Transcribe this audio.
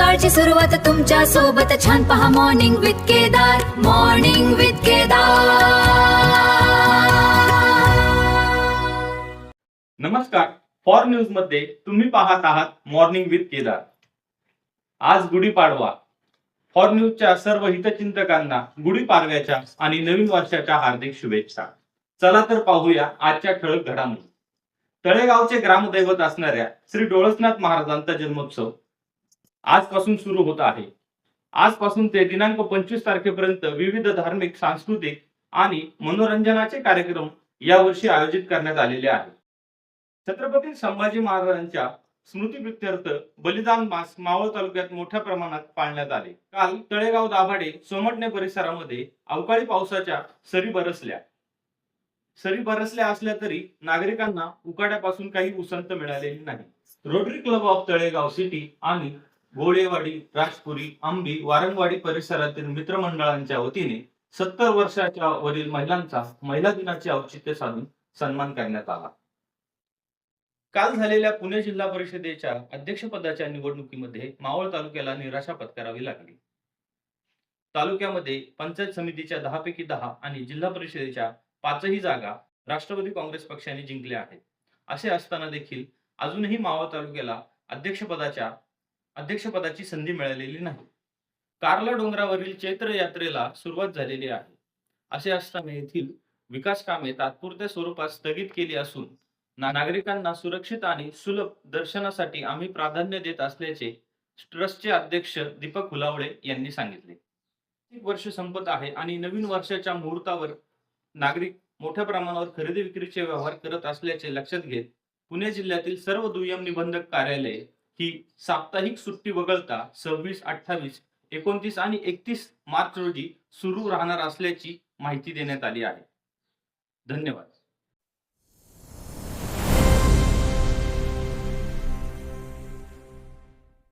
सकाळची सुरुवात तुमच्या सोबत छान पहा morning with Kedar, morning with Kedar. नमस्कार, फॉर न्यूज मध्ये तुम्ही पाहत आहात मॉर्निंग विथ केदार। आज गुढीपाडवा। फॉर न्यूजच्या सर्व हितचिंतकांना गुढीपाडव्याच्या आणि नवीन वर्षाच्या हार्दिक शुभेच्छा। चला तर पाहूया आजच्या ठळक घडामोडी। तळेगावचे ग्रामदैवत असणाऱ्या श्री डोळसनाथ महाराजांचा जन्मोत्सव आजपासून सुरू होत आहे। आजपासून ते दिनांक 25 तारखेपर्यंत विविध धार्मिक, सांस्कृतिक आणि मनोरंजनाचे कार्यक्रम यावर्षी आयोजित करण्यात आलेले आहेत। छत्रपती संभाजी महाराजांच्या स्मृतीप्रित्यर्थ बलिदान मास मावळ तालुक्यात मोठ्या प्रमाणात पाळण्यात आले। काल तळेगाव, दाभाडे, सोमटणे परिसरामध्ये अवकाळी पावसाच्या सरी बरसल्या असल्या तरी नागरिकांना उकाड्यापासून काही उसंत मिळालेली नाही। Rotary club of Talegaon city आणि गोळेवाडी, राजपुरी, आंबी, वारंगवाडी परिसरातील मित्रमंडळांच्या वतीने 70 वर्षाच्या वरील महिलांचा महिला दिनाचे औचित्य साधून सन्मान करण्यात आला। काल झालेल्या पुणे जिल्हा परिषदेच्या अध्यक्षपदाच्या निवडणुकीमध्ये मावळ तालुक्याला निराशा पत्करावी लागली। तालुक्यामध्ये पंचायत समितीच्या 10 पैकी 10 आणि जिल्हा परिषदेच्या 5ही जागा राष्ट्रवादी काँग्रेस पक्षाने जिंकल्या आहेत। असे असताना देखील अजूनही मावळ तालुक्याला अध्यक्षपदाची संधी मिळालेली नाही। कारला डोंगरावरील चैत्र यात्रेला सुरुवात झालेली आहे। असे असताना येथील विकास कामे तात्पुरत्या स्वरूपात स्थगित केली असून नागरिकांना सुरक्षित आणि सुलभ दर्शनासाठी आम्ही प्राधान्य देत असल्याचे ट्रस्टचे अध्यक्ष दीपक हुलावळे यांनी सांगितले। एक वर्ष संपत आहे आणि नवीन वर्षाच्या मुहूर्तावर नागरिक मोठ्या प्रमाणावर खरेदी विक्रीचे व्यवहार करत असल्याचे लक्षात घेत पुणे जिल्ह्यातील सर्व दुय्यम निबंधक कार्यालये ही साप्ताहिक सुट्टी वगळता 26, 28, 29 आणि 31 मार्च रोजी सुरू राहणार असल्याची माहिती देण्यात आली आहे। धन्यवाद।